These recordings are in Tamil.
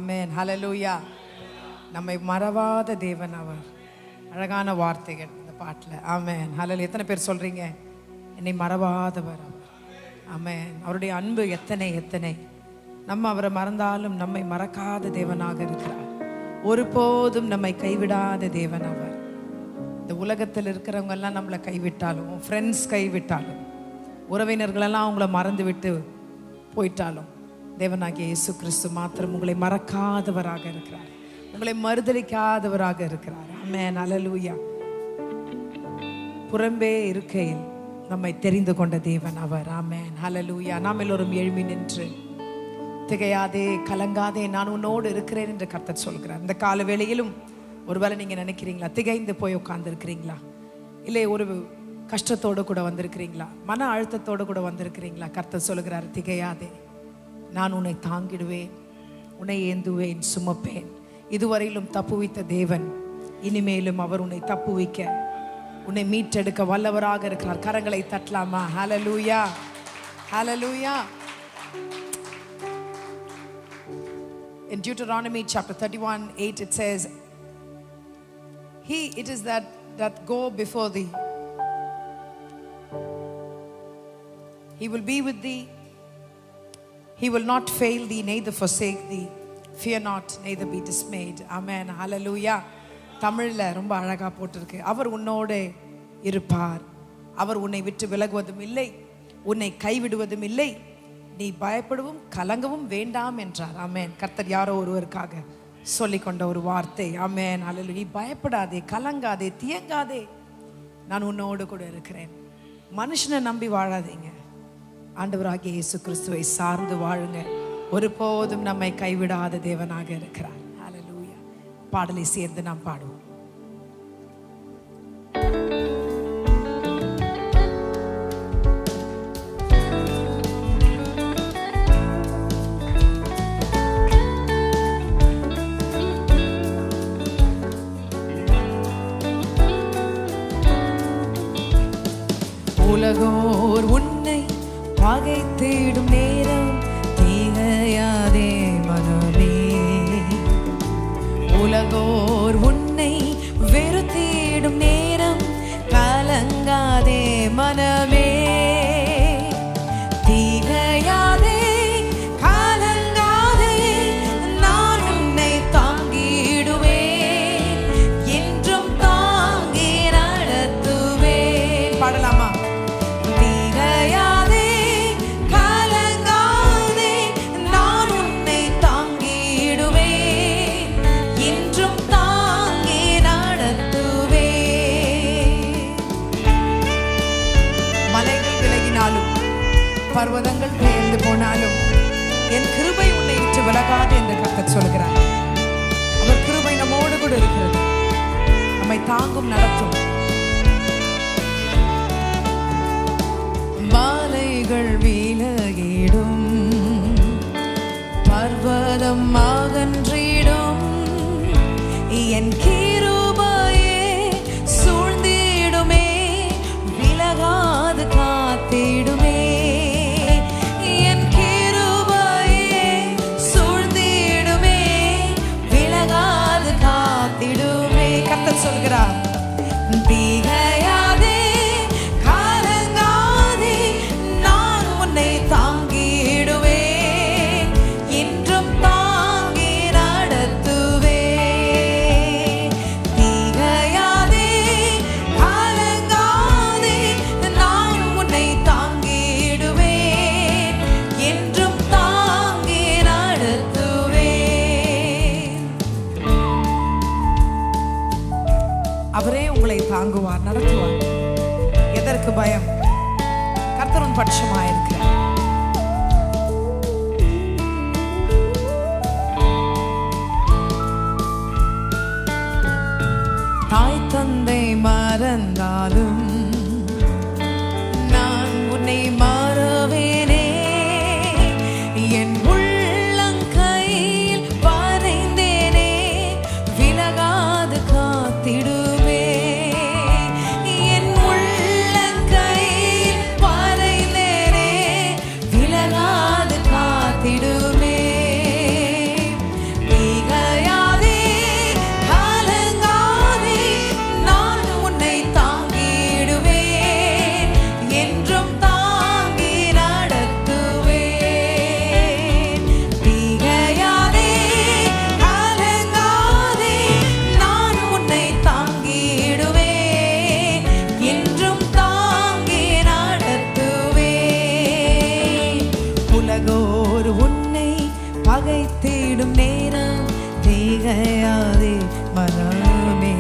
ஆமென். ஹல்லேலூயா. நம்மை மறவாத தேவன் அவர். அழகான வார்த்தைகள் இந்த பாட்டில். ஆமென். ஹல்லேலூயா. எத்தனை பேர் சொல்றீங்க என்னை மறவாதவர் அவர்? ஆமென். அவருடைய அன்பு எத்தனை எத்தனை. நம்ம அவரை மறந்தாலும் நம்மை மறக்காத தேவனாக இருக்கிறார். ஒருபோதும் நம்மை கைவிடாத தேவன் அவர். இந்த உலகத்தில் இருக்கிறவங்க எல்லாம் நம்மளை கைவிட்டாலும், ஃப்ரெண்ட்ஸ் கைவிட்டாலும், உறவினர்களெல்லாம் அவங்கள மறந்து விட்டு போயிட்டாலும், தேவனாகிய இயேசு கிறிஸ்து மாத்திரம் உங்களை மறக்காதவராக இருக்கிறார், உங்களை மறுதலிக்காதவராக இருக்கிறார். ஆமென். ஹல்லேலூயா. புறம்பே இருக்கையில் நம்மை தெரிந்து கொண்ட தேவன் அவர். ஆமென். ஹல்லேலூயா. நாம் எல்லோரும் எழும்பி நின்று, திகையாதே கலங்காதே நான் உன்னோடு இருக்கிறேன் என்று கர்த்தர் சொல்கிறார். இந்த கால வேளையிலும் ஒருவேளை நீங்கள் நினைக்கிறீங்களா, திகைந்து போய் உட்கார்ந்து இருக்கிறீங்களா, இல்லை ஒரு கஷ்டத்தோடு கூட வந்திருக்கிறீங்களா, மன அழுத்தத்தோடு கூட வந்திருக்கிறீங்களா? கர்த்தர் சொல்கிறார், திகையாதே, நான் உன்னை தாங்கிடுவேன், உன்னை ஏந்துவேன், சுமப்பேன். இதுவரையிலும் தப்புவித்த தேவன் இனிமேலும் அவர் உன்னை தப்புவிக்க, உன்னை மீட்டெடுக்க வல்லவராக இருக்கிறார். கரங்களை தட்டலாமா? ஹல்லேலூயா, ஹல்லேலூயா. In Deuteronomy chapter 31:8 it says, it is that go before thee. He will be with thee. He will not fail thee, neither forsake thee. Fear not, neither be dismayed. Amen. Hallelujah. தமிழ்ல ரொம்ப அழகா போட்டிருக்கு. அவர் உன்னோடு இருப்பார், அவர் உன்னை விட்டு விலகுவதும் இல்லை, உன்னை கைவிடுவதும் இல்லை, நீ பயப்படவும் கலங்கவும் வேண்டாம் என்றார். ஆமென். கர்த்தர் யாரோ ஒருவருக்காக சொல்லிக்கொண்ட ஒரு வார்த்தை. ஆமென். ஹல்லேலூயா. நீ பயப்படாதே, கலங்காதே, தியங்காதே, நான் உன்னோடு கூட இருக்கிறேன். மனுஷனை நம்பி வாழாதீங்க, ஆண்டவராகிய இயேசு கிறிஸ்துவை சார்ந்து வாழுங்க. ஒருபோதும் நம்மை கைவிடாத தேவனாக இருக்கிறார். ஹல்லேலூயா. பாடலை சேர்ந்து நாம் பாடுவோம். உலகோர் உன்னை பகைத்திடும் நேரம் திகையாதே மனமே, உலகோர் உன்னை வெறுத்திடும் நேரம் கலங்காதே மனமே, திகையாதே கலங்காதே, நான் உன்னை தாங்கிடுவேன், என்றும் தாங்கி நடத்துவேன். பாடலாமா? பர்வதங்கள் பெயர்ந்து போனாலும் என் கிருபை உன்னை விட்டு விலகாது என்று கர்த்தர் சொல்கிறார். அவர் கிருபை நம்மோடு கூட இருக்கிறது, நம்மை தாங்கும், நடத்தும். மாலைகள் விலகிடும், பர்வதம் அகன்றிடும், என் கிருபையே சூழ்ந்திடுமே, விலகாது காத்திடுமே, சொல்கிறார். திகையாதே கலங்காதே, நான் உன்னை தாங்கிடுவேன், என்றும் தாங்கி நடத்துவேன். திகையாதே கலங்காதே, நான் உன்னை தாங்கிடுவேன், என்றும் தாங்கி நடத்துவேன். அவரே உங்களை தாங்குவார், நடத்துவார். எதற்கு பயம்? கர்த்தர் உன் பட்சமாயிருக்கிறார். தாய் தந்தை மறந்தாலும் நான் உன்னை மறவேனே, என் உள்ளங்கையில் வரைந்தேனே, விலகாது காத்திடு. திடுமே திகையாதே மனமே,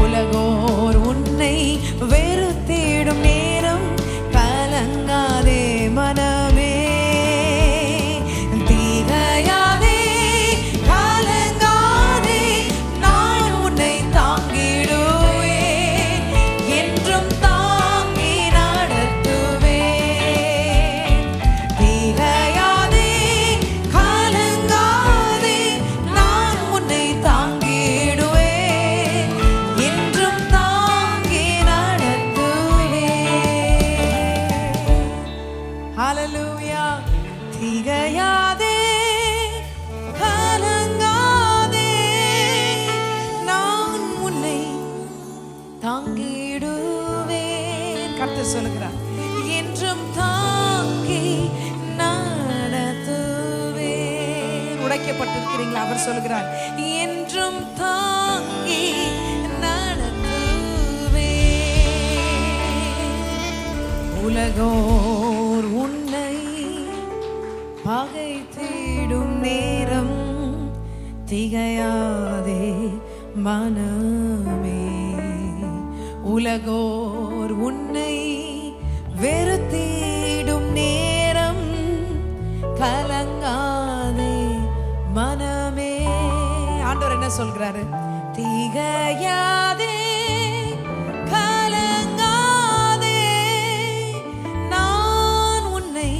உலகோர் உன்னை வெறுத்திடும் நேரம் கலங்காதே மனமே, திகையாதே கலங்காதே, நான் உன்னை தாங்கிடுவேன், என்றும் தாங்கி நடத்துவேன். திகையாதே கலங்காதே, நான் உன்னை தாங்கிடுவேன், என்றும் தாங்கி நடத்துவேன். ஹல்லேலூயா. திகையாதே கலங்காதே, நான் உன்னை தாங்கிடுவேன். கர்த்தர் சொல்லுகிறார், என்றும் தாங்கி நடத்துவேன். உடைக்கப்பட்டிருக்கிறீங்களா? அவர் சொல்லுகிறார், என்றும் தாங்கி நடத்துவேன். உலகோர் உன்னை பகைத்திடும் நேரம் திகையாதே மனமே, உலகோர் உன்னை வெறுத்திடும் நேரம் கலங்காதே மனமே. ஆண்டவர் என்ன சொல்கிறாரு? திகையாதே கலங்காதே, நான் உன்னை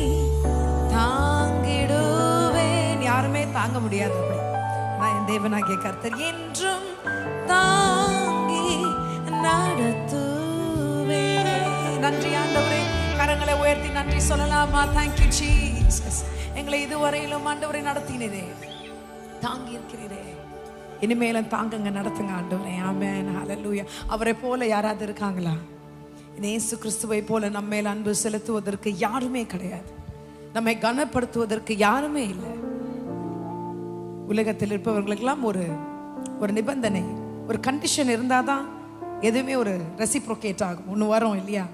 தாங்கிடுவேன். யாருமே தாங்க முடியாது அப்படி. நான் என் தேவனாகிய கர்த்தர் என்றும் தாங்கி நடத்துவேன். நன்றி ஆண்டவரே. கரங்களை உயர்த்தி நன்றி சொல்லலாமா? Thank you Jesus. எங்களை இதுவரையிலும் ஆண்டவரை நடத்தினதே, தாங்கி இருக்கிறீரே, இனிமேலும் தாங்குங்க, நடத்துங்க ஆண்டவரே. ஆமென். ஹல்லேலூயா. அவரை போல யாராவது இருக்காங்களா? இயேசு கிறிஸ்துவை போல நம்ம மேல் அன்பு செலுத்துவதற்கு யாருமே கிடையாது. நம்மை கனப்படுத்துவதற்கு யாருமே இல்லை. உலகத்தில் இருப்பவர்களுக்கெல்லாம் ஒரு நிபந்தனை, ஒரு கண்டிஷன் இருந்தாதான் எதுவுமே ஒரு ரெசிப்ரோகேட் ஆகும். ஒன்று வரும் இல்லையா?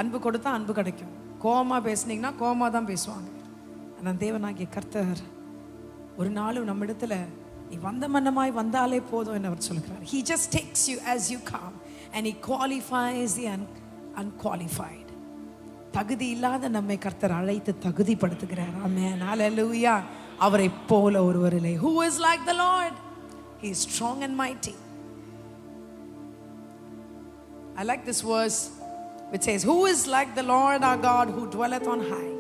அன்பு கொடுத்தா அன்பு கிடைக்கும். கோபமாக பேசுனீங்கன்னா கோபமாக தான் பேசுவாங்க. ஆனால் தேவனாகிய கர்த்தர் ஒரு நாளும் நம்ம இடத்துல நீ வந்த மன்னமாய் வந்தாலே போதும் என்று அவர் சொல்கிறார். He just takes you as you come and he qualifies the unqualified. தகுதி இல்லாத நம்மை கர்த்தர் அழைத்து தகுதிப்படுத்துகிறார். ஆமென். ஹல்லேலூயா. அவரை போல ஒருவர் இல்லை. Who is like the Lord? He is strong and mighty. I like this verse which says, who is like the Lord our God who dwelleth on high?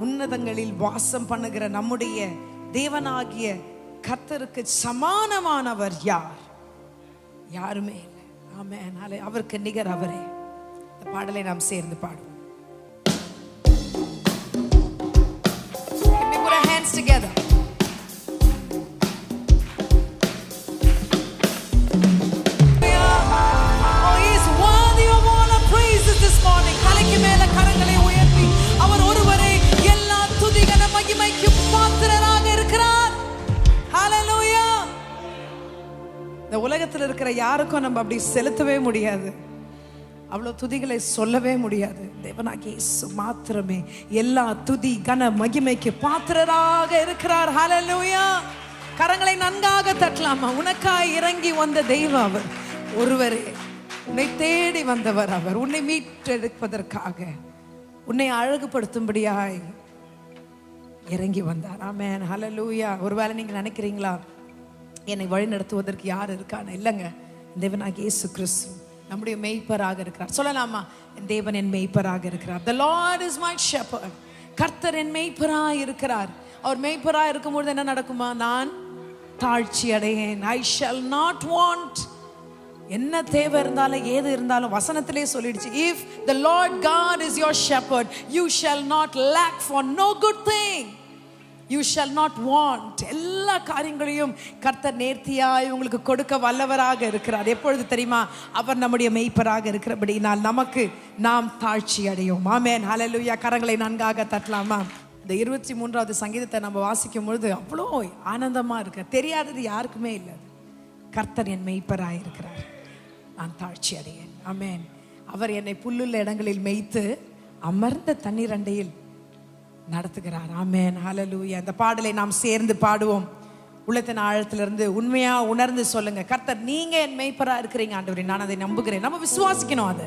உன்னதங்களில் வாசம் பண்ணுகிற நம்முடைய தேவனாகிய கர்த்தருக்கு சமானமானவர் யார்? யாருமே இல்லை. ஆமென். அவருக்கு நிகர் அவரே. இந்த பாடலை நாம் சேர்ந்து பாடுவோம். Can we put our hands together? Oh, he is worthy of all our praises this morning. தலைக்கு மேல கரங்களை உயர்த்தி அவர் ஒருவரே எல்லா துதிகன மகிமைக்கு பாத்திரராக இருக்கிறார். ஹல்லேலூயா. இந்த உலகத்தில் இருக்கிற யாருக்கும் நம்ம அப்படி செலுத்தவே முடியாது. அவ்வளோ துதிகளை சொல்லவே முடியாது. தேவனாகிய இயேசு மாத்திரமே எல்லா துதி கன மகிமைக்கு பாத்திரராக இருக்கிறார். ஹல்லேலூயா. கரங்களை நன்காக தட்டலாமா? உனக்காய் இறங்கி வந்த தெய்வம் அவர் ஒருவரே. உன்னை தேடி வந்தவர் அவர். உன்னை மீட்டெடுப்பதற்காக, உன்னை அழகுபடுத்தும்படியாய் இறங்கி வந்தார். ஆமென். ஹல்லேலூயா. ஒருவேளை நீங்க நினைக்கிறீங்களா, என்னை வழி நடத்துவதற்கு யார் இருக்கான்னு? இல்லைங்க, தேவனாகிய இயேசு கிறிஸ்து நம்முடைய மேய்ப்பராக இருக்கிறார். சொல்லலாமா? தேவன் என் மேய்ப்பராக இருக்கிறார். The Lord is my shepherd. கர்த்தர் என் மேய்ப்பராக இருக்கிறார். அவர் மேய்ப்பராக இருக்கும்போது என்ன நடக்குமா? நான் தாழ்ச்சி அடையேன். I shall not want. என்ன தேவை இருந்தாலும் ஏது இருந்தாலும் வசனத்திலே சொல்லிடுச்சு, if the Lord God is your shepherd, you shall not lack for no good thing. You shall not want. எல்லா காரியங்களையும் கர்த்தர் நேர்த்தியாய் உங்களுக்கு கொடுக்க வல்லவராக இருக்கிறார். எப்பொழுது தெரியுமா? அவர் நம்முடைய மேய்ப்பராக இருக்கிறபடினால் நமக்கு நாம் தாழ்ச்சி அடையும். ஆமென். ஹல்லேலூயா. கரங்களை நன்காக தட்டலாமா? இந்த 23வது சங்கீதத்தை நம்ம வாசிக்கும் பொழுது அவ்வளோ ஆனந்தமா இருக்கு. தெரியாதது யாருக்குமே இல்லை. கர்த்தர் என் மேய்ப்பராக இருக்கிறார், நான் தாழ்ச்சி அடையேன். ஆமென். அவர் என்னை புல்லுள்ள இடங்களில் மேய்த்து அமர்ந்த தண்ணீர் அண்டையில் நடத்துகிறார். ஆமென். ஹல்லேலூயா. இந்த பாடலை நாம் சேர்ந்து பாடுவோம். உள்ளத்தின் ஆழத்திலிருந்து உண்மையா உணர்ந்து சொல்லுங்க, கர்த்தர் நீங்க என் மேய்ப்பரா இருக்கிறீங்க ஆண்டவரே, நான் அதை நம்புகிறேன். நம்ம விசுவாசிக்கணும். அது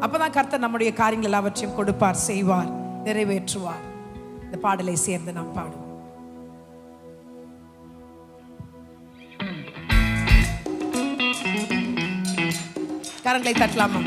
அப்பதான் கர்த்தர் நம்முடைய காரியங்கள் எல்லாவற்றையும் கொடுப்பார், செய்வார், நிறைவேற்றுவார். இந்த பாடலை சேர்ந்து நாம் பாடுவோம். கரங்களை தட்டலாமா?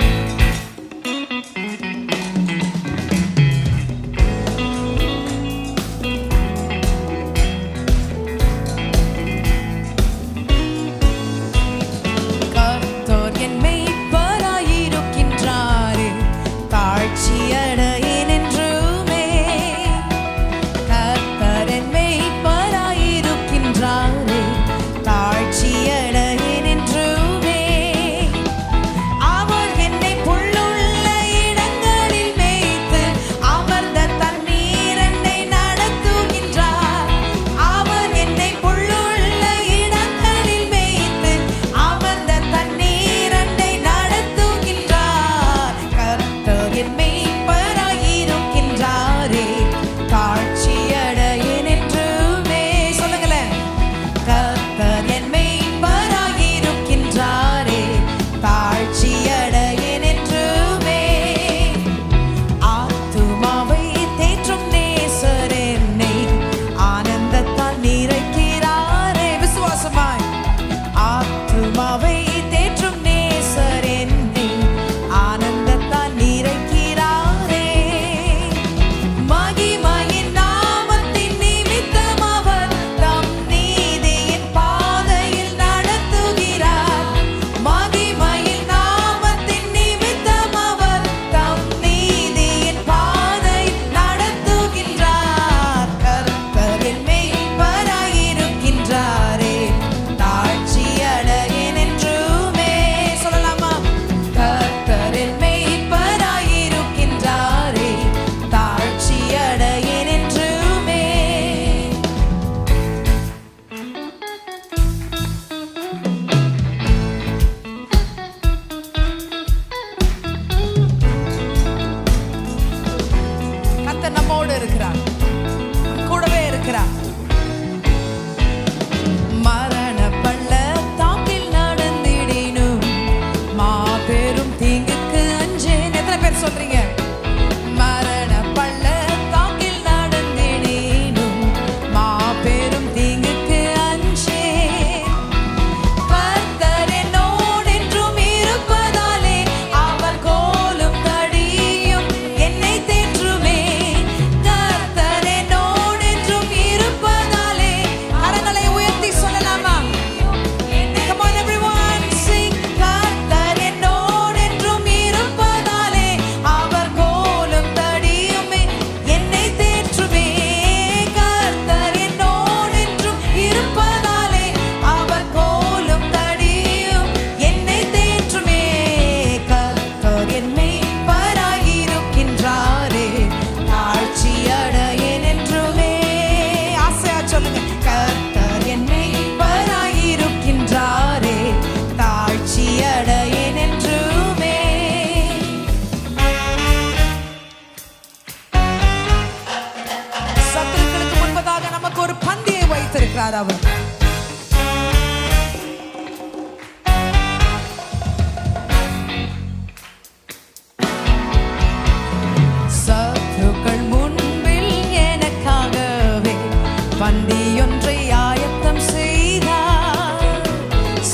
அவர். சத்துக்கள் முன்பில் எனக்காகவே பந்தியொன்றை ஆயத்தம் செய்தார்.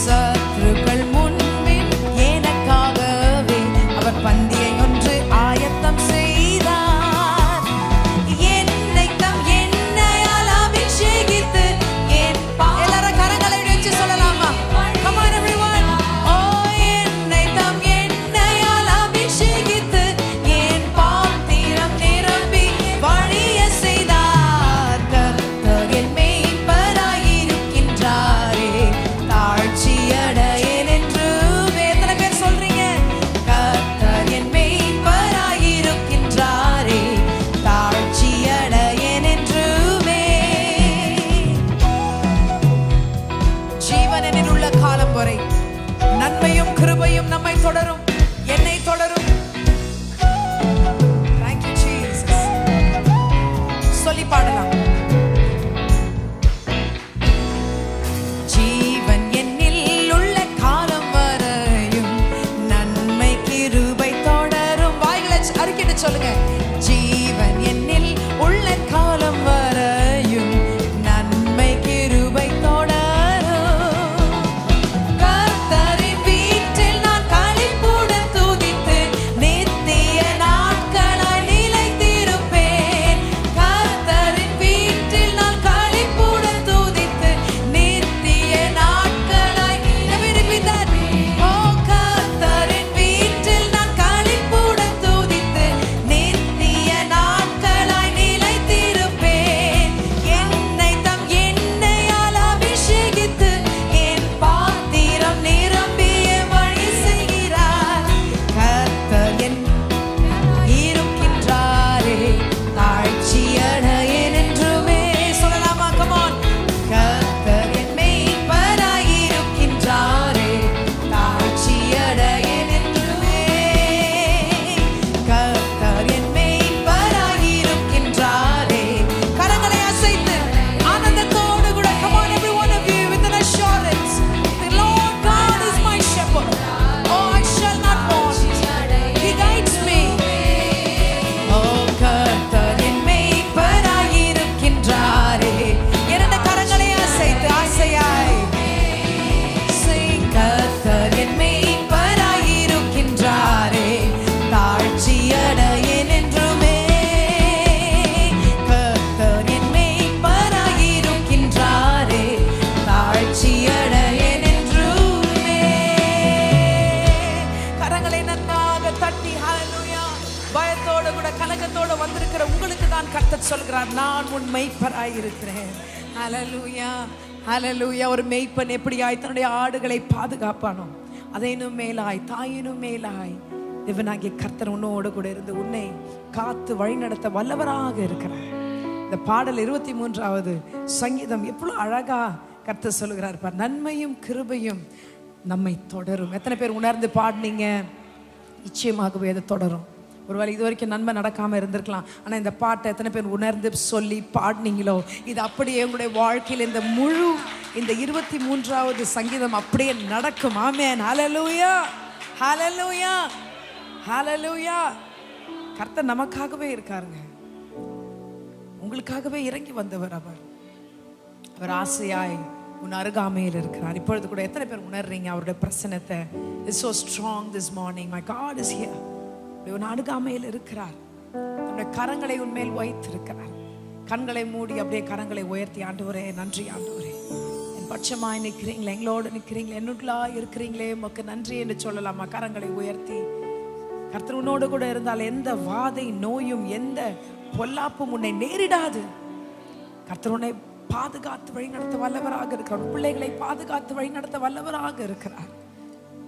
சத்துக்கள் முன்பில் எனக்காகவே அவர் பந்தியை ஒன்று ஆயத்தம் செய்தார். நன்மையும் கிருபையும் நம்மை தொடரும், என்னை தொடரும். Thank you Jesus. சொல்லி பாடலாம். சொல்லுகிறார், நான் உன் மெய்ப்பராய் இருக்கிறேன். ஹல்லேலூயா, ஹல்லேலூயா. ஒரு மெய்ப்பன் எப்படியாய் தன்னுடைய ஆடுகளை பாதுகாப்பானோ, அதைனும் மேலாய், தாயினும் மேலாய் தேவனாகிய கர்த்தர் உன்னோடு கூட இருந்து உன்னை காத்து வழிநடத்த வல்லவராக இருக்கிறார். இந்த பாடல் 23வது சங்கீதம் எவ்வளவு அழகா கர்த்தர் சொல்லுகிறார் பார். நன்மையும் கிருபையும் நம்மை தொடரும். எத்தனை பேர் உணர்ந்து பாடினீங்க? நிச்சயமாகவே அதை தொடரும். ஒருவேளை இது வரைக்கும் நன்மை நடக்காம இருந்திருக்கலாம், ஆனா இந்த பாட்டை எத்தனை பேர் உணர்ந்து சொல்லி பாடினீங்களோ, இது அப்படியே உங்களுடைய வாழ்க்கையில் இந்த முழு இந்த 23வது சங்கீதம் அப்படியே நடக்கும். ஆமென். ஹல்லேலூயா, ஹல்லேலூயா, ஹல்லேலூயா. கர்த்தர் நமக்காகவே இருக்காருங்க. உங்களுக்காகவே இறங்கி வந்தவர் அவர். அவர் ஆசையாய் உன் அருகாமையில் இருக்கிறார். இப்பொழுது கூட எத்தனை பேர் உணர்றீங்க அவருடைய பிரசன்னத்தை? It's so strong this morning. My God is here. உன் அருகாமையில் இருக்கிறார். நம்முடைய கரங்களை உன்மேல் வைத்திருக்கிறார். கண்களை மூடி அப்படியே கரங்களை உயர்த்தி, ஆண்டவரே நன்றி ஆண்டவரே, என் பட்சமாய் நிற்கிறீங்களே, எங்களோடு நிற்கிறீங்களே, என்னுள்ளா இருக்கிறீங்களே, உமக்கு நன்றி என்று சொல்லலாமா? கரங்களை உயர்த்தி. கர்த்தர் உன்னோடு கூட இருந்தால் எந்த வாதை நோயும் எந்த பொல்லாப்பும் உன்னை நேரிடாது. கர்த்தர் உன்னை பாதுகாத்து வழி நடத்த வல்லவராக இருக்கிறார். பிள்ளைகளை பாதுகாத்து வழி நடத்த வல்லவராக இருக்கிறார்.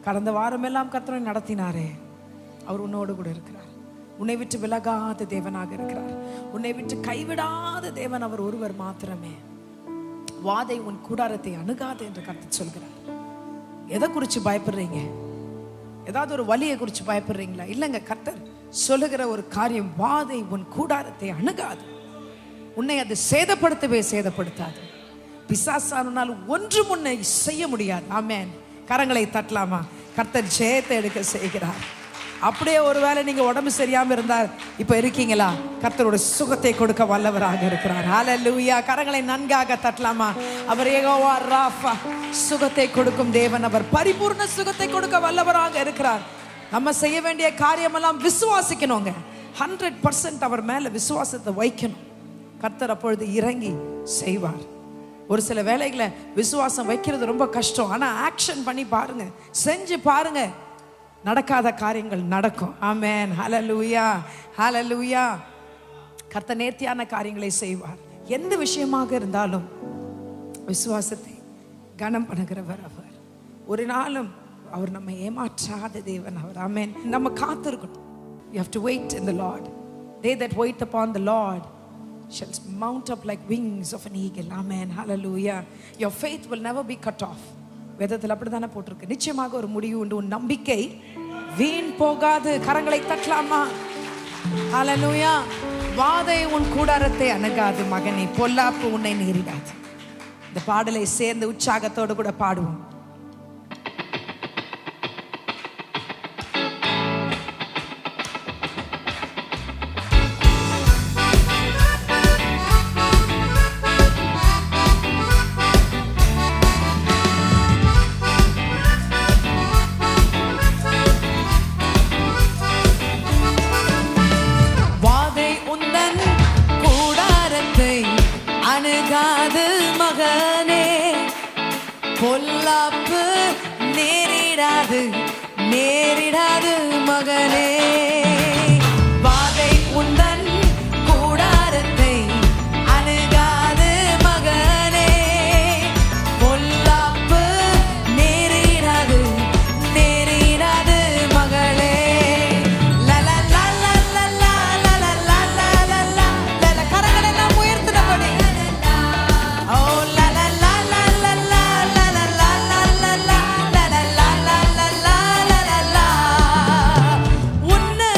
கடந்த வாரம் எல்லாம் கர்த்தரை நடத்தினாரே, அவர் உன்னோடு கூட இருக்கிறார். உன்னை விட்டு விலகாத தேவனாக இருக்கிறார். உன்னை விட்டு கைவிடாத தேவன் அவர் ஒருவர் மாத்திரமே. வாதை உன் கூடாரத்தை அணுகாது என்று கர்த்தர் சொல்கிறார். எதை குறித்து பயப்படுறீங்க? ஏதாவது ஒரு வலியை குறித்து பயப்படுறீங்களா? இல்லைங்க, கர்த்தர் சொல்லுகிற ஒரு காரியம், வாதை உன் கூடாரத்தை அணுகாது. உன்னை அது சேதப்படுத்தவே சேதப்படுத்தாது. பிசாசானால் ஒன்றும் உன்னை செய்ய முடியாது. ஆமென். கரங்களை தட்டலாமா? கர்த்தர் ஜெயத்தை எடுக்க செய்கிறார். அப்படியே ஒருவேளை நீங்க உடம்பு சரியாம இருந்தால் இப்ப இருக்கீங்களா? கர்த்தரோட சுகத்தை கொடுக்க வல்லவராக இருக்கிறார். ஹல்லேலூயா. கரங்களை நன்காக தட்டலாமா? அவர் யெகோவா ராஃபா, சுகத்தை கொடுக்கும் தேவன். அவர் பரிபூர்ண சுகத்தை கொடுக்க வல்லவராக இருக்கிறார். நம்ம செய்ய வேண்டிய காரியமெல்லாம் விசுவாசிக்கணுங்க. 100% அவர் மேல விசுவாசத்தை வைக்கணும். கர்த்தர் அப்பொழுது இறங்கி செய்வார். ஒரு சில வேலைகளை விசுவாசம் வைக்கிறது ரொம்ப கஷ்டம். ஆனா ஆக்ஷன் பண்ணி பாருங்க, செஞ்சு பாருங்க, நடக்காத காரியங்கள் நடக்கும். ஆமென். ஹல்லேலூயா, ஹல்லேலூயா. கர்த்தர் நேர்த்தியான காரியங்களை செய்வார். எந்த விஷயமாக இருந்தாலும் விசுவாசத்தை கனம் பண்ணுகிறவர் அவர். ஒரு நாளும் அவர் நம்மை ஏமாற்றாத தேவன் அவர். ஆமென். நம்ம காத்திருக்கணும். You have to wait in the Lord. They that wait upon the Lord shall mount up like wings of an eagle. Amen. Hallelujah. Your faith will never be cut off. வேதத்தில் அப்படித்தானே போட்டிருக்கு. நிச்சயமாக ஒரு முடிவு உண்டு. உன் நம்பிக்கை வீண் போகாது. கரங்களை தட்டலாமா? ஹல்லேலூயா. வாதை உன் கூடாரத்தை அணுகாது மகனே, பொல்லாப்பு உன்னை நேரிடாது. இந்த பாடலை சேர்ந்து உற்சாகத்தோடு கூட பாடுவோம். அணுகாது மகனே, பொல்லாப்பு நேரிடாது, நேரிடாது மகனே. வாதை உந்தன் கூடாரத்தை அணுகாது மகனே, பொல்லாப்பு நேரிடாது, நேரிடாது மகளே. லல லல லல லல லல லல கரங்களை எல்லாம் உயர்த்தினபடி. உன்னை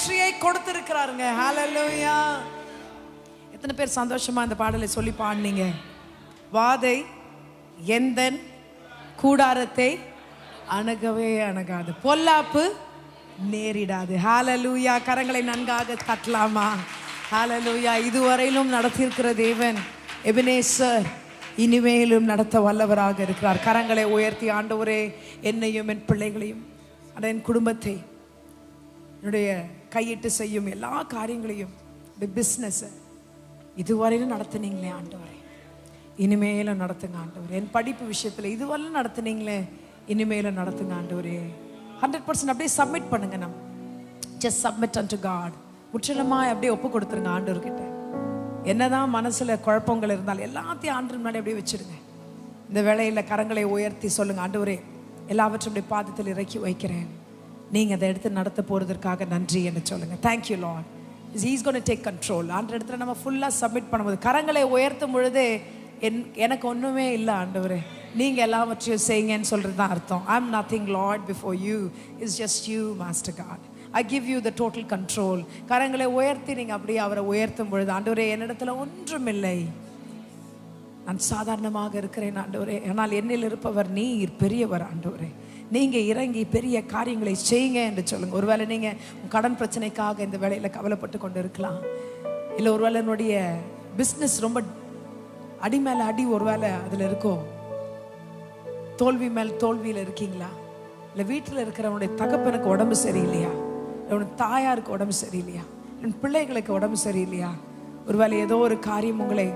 வெற்றியை கொடுத்திருக்கிறாருங்க. ஹalleluya. எத்தனை பேர் சந்தோஷமா இந்த பாடலை சொல்லி பாடுனீங்க? வாதை எந்தன் கூடாரத்தை அணுகவே அணுகாது, பொல்லாப்பு நேரிடாது. ஹalleluya. கரங்களை நன்காக தட்டலாமா? ஹalleluya. இதுவரையிலும் நடத்தியிருக்கிற தேவன் எபனேசர் இனிமேலும் நடத்த வல்லவராக இருக்கிறார். கரங்களை உயர்த்தி, ஆண்டவரே என்னையும் என் பிள்ளைகளையும் என் குடும்பத்தை என்னுடைய கையிட்டு செய்யும் எல்லா காரியங்களையும், பிஸ்னஸ் இதுவரையிலும் நடத்துனீங்களே ஆண்டவரே, இனிமேலும் நடத்துங்க ஆண்டவரே. என் படிப்பு விஷயத்தில் இதுவரையிலும் நடத்துனீங்களே, இனிமேலும் நடத்துங்க ஆண்டவரே. 100% அப்படியே சப்மிட் பண்ணுங்க. நம்ம ஜஸ்ட் சப்மிட் அன்டு காட். முற்றிலுமாய் அப்படியே ஒப்பு கொடுத்துருங்க ஆண்டவர்கிட்ட. என்னதான் மனசுல குழப்பங்கள் இருந்தாலும் எல்லாத்தையும் ஆண்டவர் முன்னாடி அப்படியே வச்சிருங்க. இந்த வேளையில கரங்களை உயர்த்தி சொல்லுங்க, ஆண்டவரே எல்லாவற்றும் அப்படியே பாதத்தில் இறக்கி வைக்கிறேன், நீங்க அதை எடுத்து நடத்த போறதற்காக நன்றி என்று சொல்லுங்க. Thank you Lord, He's going to take control. அந்த இடத்துல நம்ம ஃபுல்லா சப்மிட் பண்ணும்போது கரங்களை உயர்த்தும் பொழுது எனக்கு ஒண்ணுமே இல்லை ஆண்டவரே, நீங்க எல்லாவற்றையும் செய்யுங்கன்னு சொல்றது தான் அர்த்தம். I'm nothing Lord before you, it's just you Master God. I give you the total control. கரங்களை உயர்த்தி நீங்க அப்படியே அவரை உயர்த்தும் பொழுது, ஆண்டவரே என்னிடத்துல ஒன்றுமில்லை, நான் சாதாரணமாக இருக்கிறேன் ஆண்டவரே, ஆனால் என்னில் இருப்பவர் நீர் பெரியவர் ஆண்டவரே, நீங்க இறங்கி பெரிய காரியங்களை செய்யுங்க என்று சொல்லுங்க. ஒருவேளை நீங்க கடன் பிரச்சனைக்காக இந்த வேலையில கவலைப்பட்டு கொண்டு இருக்கலாம். இல்லை ஒருவேளை என்னுடைய பிஸ்னஸ் ரொம்ப அடி மேல அடி ஒருவேளை அதுல இருக்கோ, தோல்வி மேல் தோல்வியில் இருக்கீங்களா? இல்லை வீட்டில் இருக்கிறவனுடைய தகப்பனுக்கு உடம்பு சரியில்லையா? இல்லை தாயாருக்கு உடம்பு சரியில்லையா? என் பிள்ளைகளுக்கு உடம்பு சரியில்லையா? ஒருவேளை ஏதோ ஒரு காரியம் உங்களை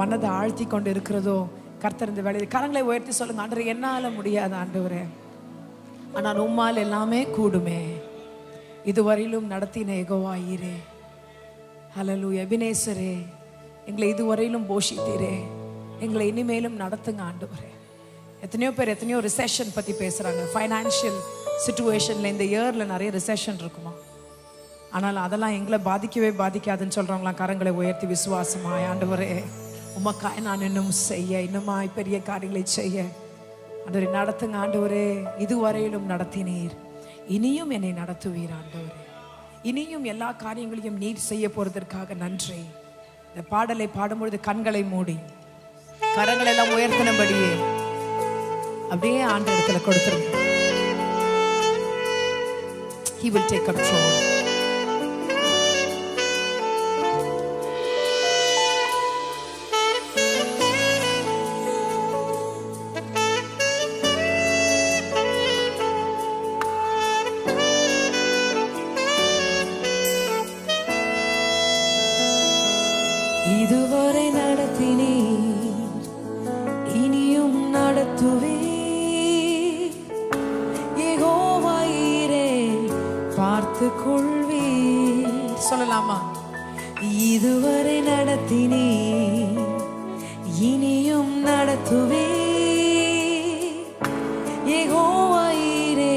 மனதை ஆழ்த்தி கொண்டு இருக்கிறதோ, கர்த்தர் இந்த வேலையில் கரங்களை உயர்த்தி சொல்லுங்க, ஆண்டவரே என்னால முடியாது ஆண்டவரே, ஆனால் உம்மால் எல்லாமே கூடுமே, இதுவரையிலும் நடத்தின யெகோவா ஈரே. ஹல்லேலூயா. எபினேசரே, எங்களை இதுவரையிலும் போஷித்தீரே, எங்களை இனிமேலும் நடத்துங்க ஆண்டவரே. எத்தனையோ பேர் எத்தனையோ ரிசெஷன் பற்றி பேசுகிறாங்க. ஃபைனான்ஷியல் சிச்சுவேஷனில் இந்த இயரில் நிறைய ரிசெஷன் இருக்குமா, ஆனால் அதெல்லாம் எங்களை பாதிக்கவே பாதிக்காதுன்னு சொல்கிறவங்களாம் கரங்களை உயர்த்தி விசுவாசமாய், ஆண்டவரே உமக்காய் நான் இன்னும் செய்ய, இன்னுமாய் பெரிய காரியங்களை செய்ய ஆண்டவரே நடத்துங்க ஆண்டவரே. இதுவரையிலும் நடத்தினீர், இனியும் என்னை நடத்துவீர் ஆண்டவரே. இனியும் எல்லா காரியங்களையும் நீர் செய்ய போறதற்காக நன்றி. இந்த பாடலை பாடும்பொழுது கண்களை மூடி கரங்களை எல்லாம் உயர்த்தினபடியே அப்படியே ஆண்டு இடத்துல கொடுத்துருங்க. He will take control. இதுவரை நடத்தினீர், இனியும் நடத்துவீர், யெகோவா ஈரே பார்த்து கொள்வீர். சொல்லலாமா? இதுவரை நடத்தினீர், இனியும் நடத்துவீர், யெகோவா ஈரே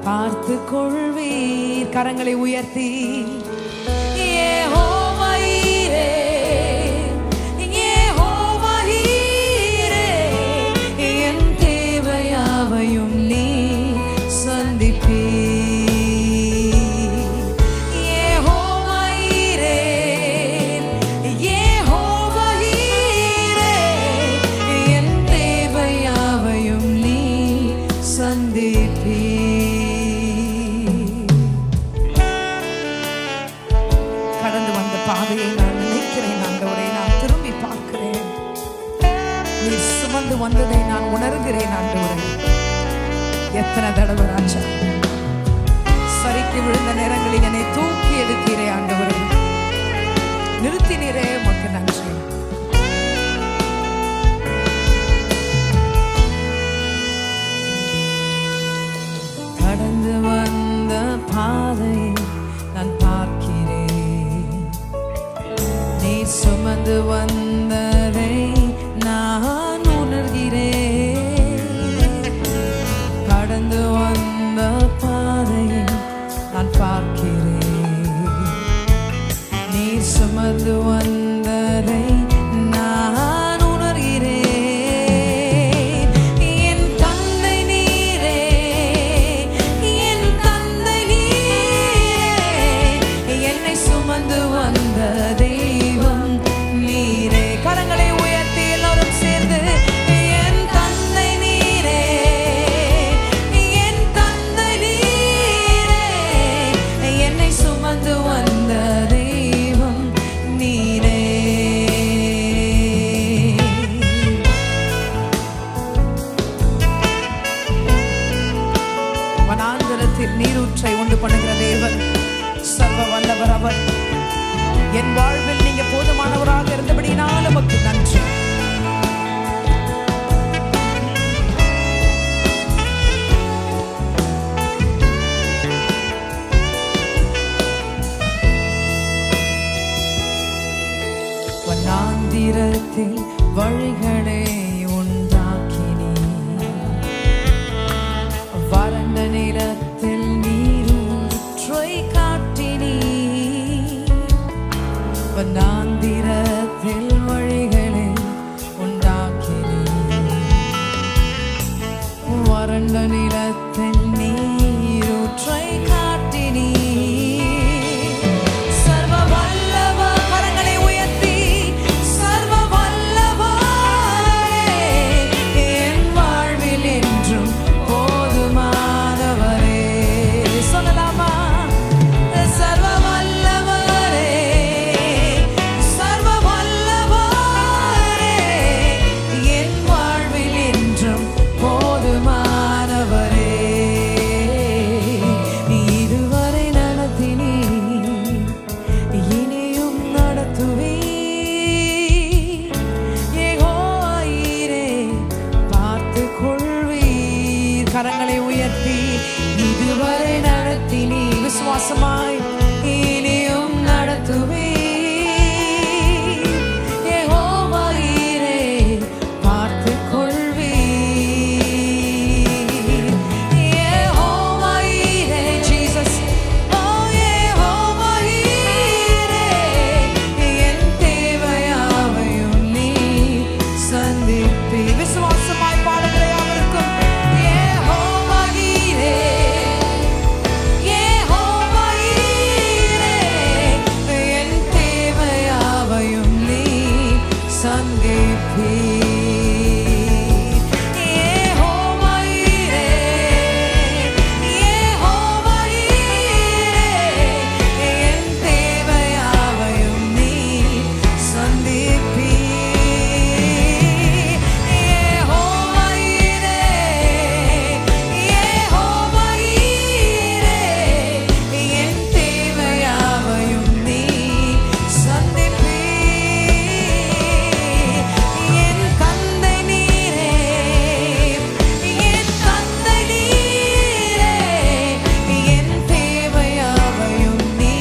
பார்த்து கொள்வீர். கரங்களை உயர்த்தி கடந்து வந்த பாதையை நான் நினைக்கிறேன் ஆண்டவரே, நான் திரும்பி பார்க்கிறேன். நீ சுமந்து வந்ததை நான் உணர்கிறேன் ஆண்டவரே. எத்தனை தடவை ராஜா சரிக்கு விழுந்த நேரங்களில் என்னை தூக்கி எடுத்தீரே ஆண்டவரே, நிறுத்தினீரே, உமக்கு நன்றி. கடந்து வந்த பாதையை நான் பார்க்கிறேன், நீ சுமந்து வந்ததை நான் உணர்கிறேன். கடந்து வந்த பாதையை நான் பார்க்கிறேன், நீ சுமந்து வந்ததை கரங்களை உயர்த்தி எல்லாரும் சேர்ந்து என் தந்தை நீரே, என் தந்தை நீரே, என்னை சுமந்து வந்த தெய்வம் நீரே. வனாந்தரத்தில் நீரூற்றை உண்டு பண்ணுகிற தேவன், சர்வ வல்லவர் அவர். என் வாழ்வில் நீங்க போதுமானவராக இருந்தபடினால் உமக்கு நன்றி. வனாந்திரத்தில் வழிகளை உண்டாக்கினீர், வறண்ட நிலத்தில் நீரூற்றை காட்டினீர். வனாந்திரத்தில் வழிகளை உண்டாக்கினீர், வறண்ட நிலத்தில் நீரூற்றை காட்டினீர். சர்வ வல்லவர், கரங்களை உயர்த்தி சர்வ வல்லவரே, என் வாழ்வில் என்றும் போதுமானவரே. சொல்லலாமா? சர்வ வல்லவரே, சர்வ வல்லவரே, என் வாழ்வில் என்றும் போதுமானவரே. இதுவரை நடத்தினீர், இனியும் நடத்துவீர். யெகோவா ஈரே, பார்த்துக் கொள்வீர். கரங்களை உயர்த்தி இதுவரை நடத்தினீர், விசுவாசமாய் இனியும் நடத்துவீர். யெகோவா ஈரே, பார்த்துக் கொள்வீர். யெகோவா ஈரே, ஜீசஸ். ஓ யெகோவா ஈரே, என் தேவையாவையும் நீ சந்திப்பீர். விசுவாசமாய் பாடுகிற யாவருக்கும் யெகோவா ஈரே, யெகோவா ஈரே, என் தேவையாவையும் நீ சந்திப்பீர். யெகோவா ஈரே, யெகோவா ஈரே, என் தேவையாவையும் நீ சந்திப்பீர். யெகோவா ஈரே, யெகோவா ஈரே, என் தேவையாவையும் நீ சந்திப்பீர். என் தந்தை நீரே, என் தந்தை நீரே, என் தேவையாவையும் நீ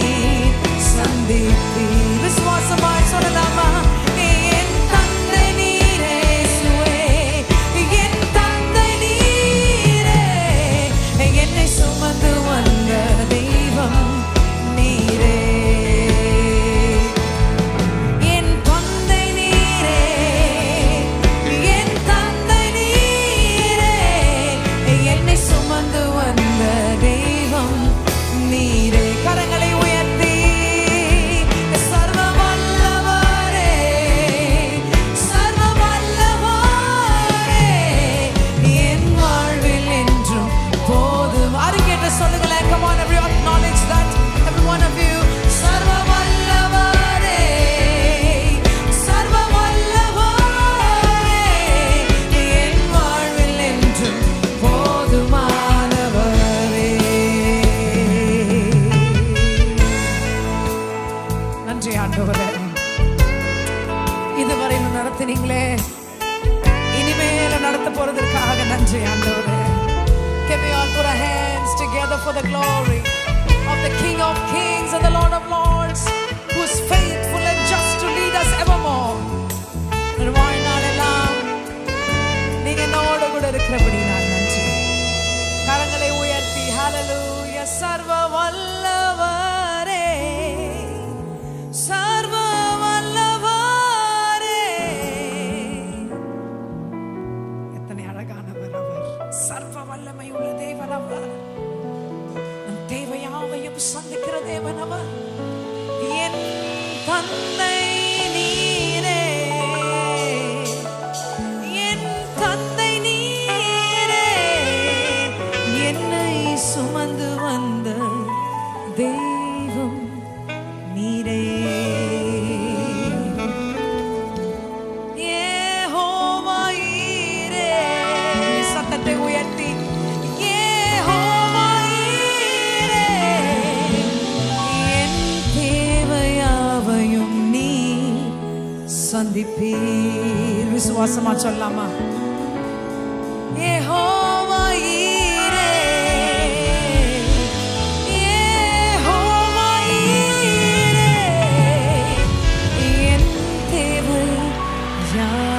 சந்திப்பீர். விசுவாசமாய் சொல்லலாமா? என் தந்தை நீரே, இயேசுவே, என் தந்தை நீரே, என்னை சுமந்து வந்த தெய்வம் நீரே. என் தந்தை நீரே, என் தந்தை நீரே, என்னை சுமந்து வந்த தெய்வம் நீரே. கரங்களை உயர்த்தி சர்வ வல்லவரே, சர்வ வல்லவரே, என் வாழ்வில் என்றும் போதும். அறிக்கையிட்டு சொல்லுங்களேன். Come on, everyone, acknowledge that, every one of you. சர்வ வல்லவரே, சர்வ வல்லவரே, என் வாழ்வில் என்றும் போதுமானவரே. நன்றி ஆண்டவரே, இதுவரை நடத்தினீங்களே, இனிமேல நடத்த போறதற்காக நன்றி ஆண்டவரே. Can we all put our hands together for the glory of the King of Kings and the Lord of Lords, who is faithful and just to lead us evermore. வாழ்நாளெல்லாம் நீங்க என்னோட கூட இருக்கிறபடி நான் நன்றி. கரங்களை உயர்த்தி ஹalleluya. சர்வ வல்லவரே, சர்வ வல்லவரே, எத்தனை அழகானவர் அவர். சர்வ வல்லமை உள்ள தேவன் அவர். நம் தேவையாவையும் சந்திக்கிற தேவன் அவர். என் தந்தை நீரே, சந்திப்பீர். விசுவாசமா சொல்லாமா? யெகோவா ஈரே, யெகோவா ஈரே, என் தேவன் யார்?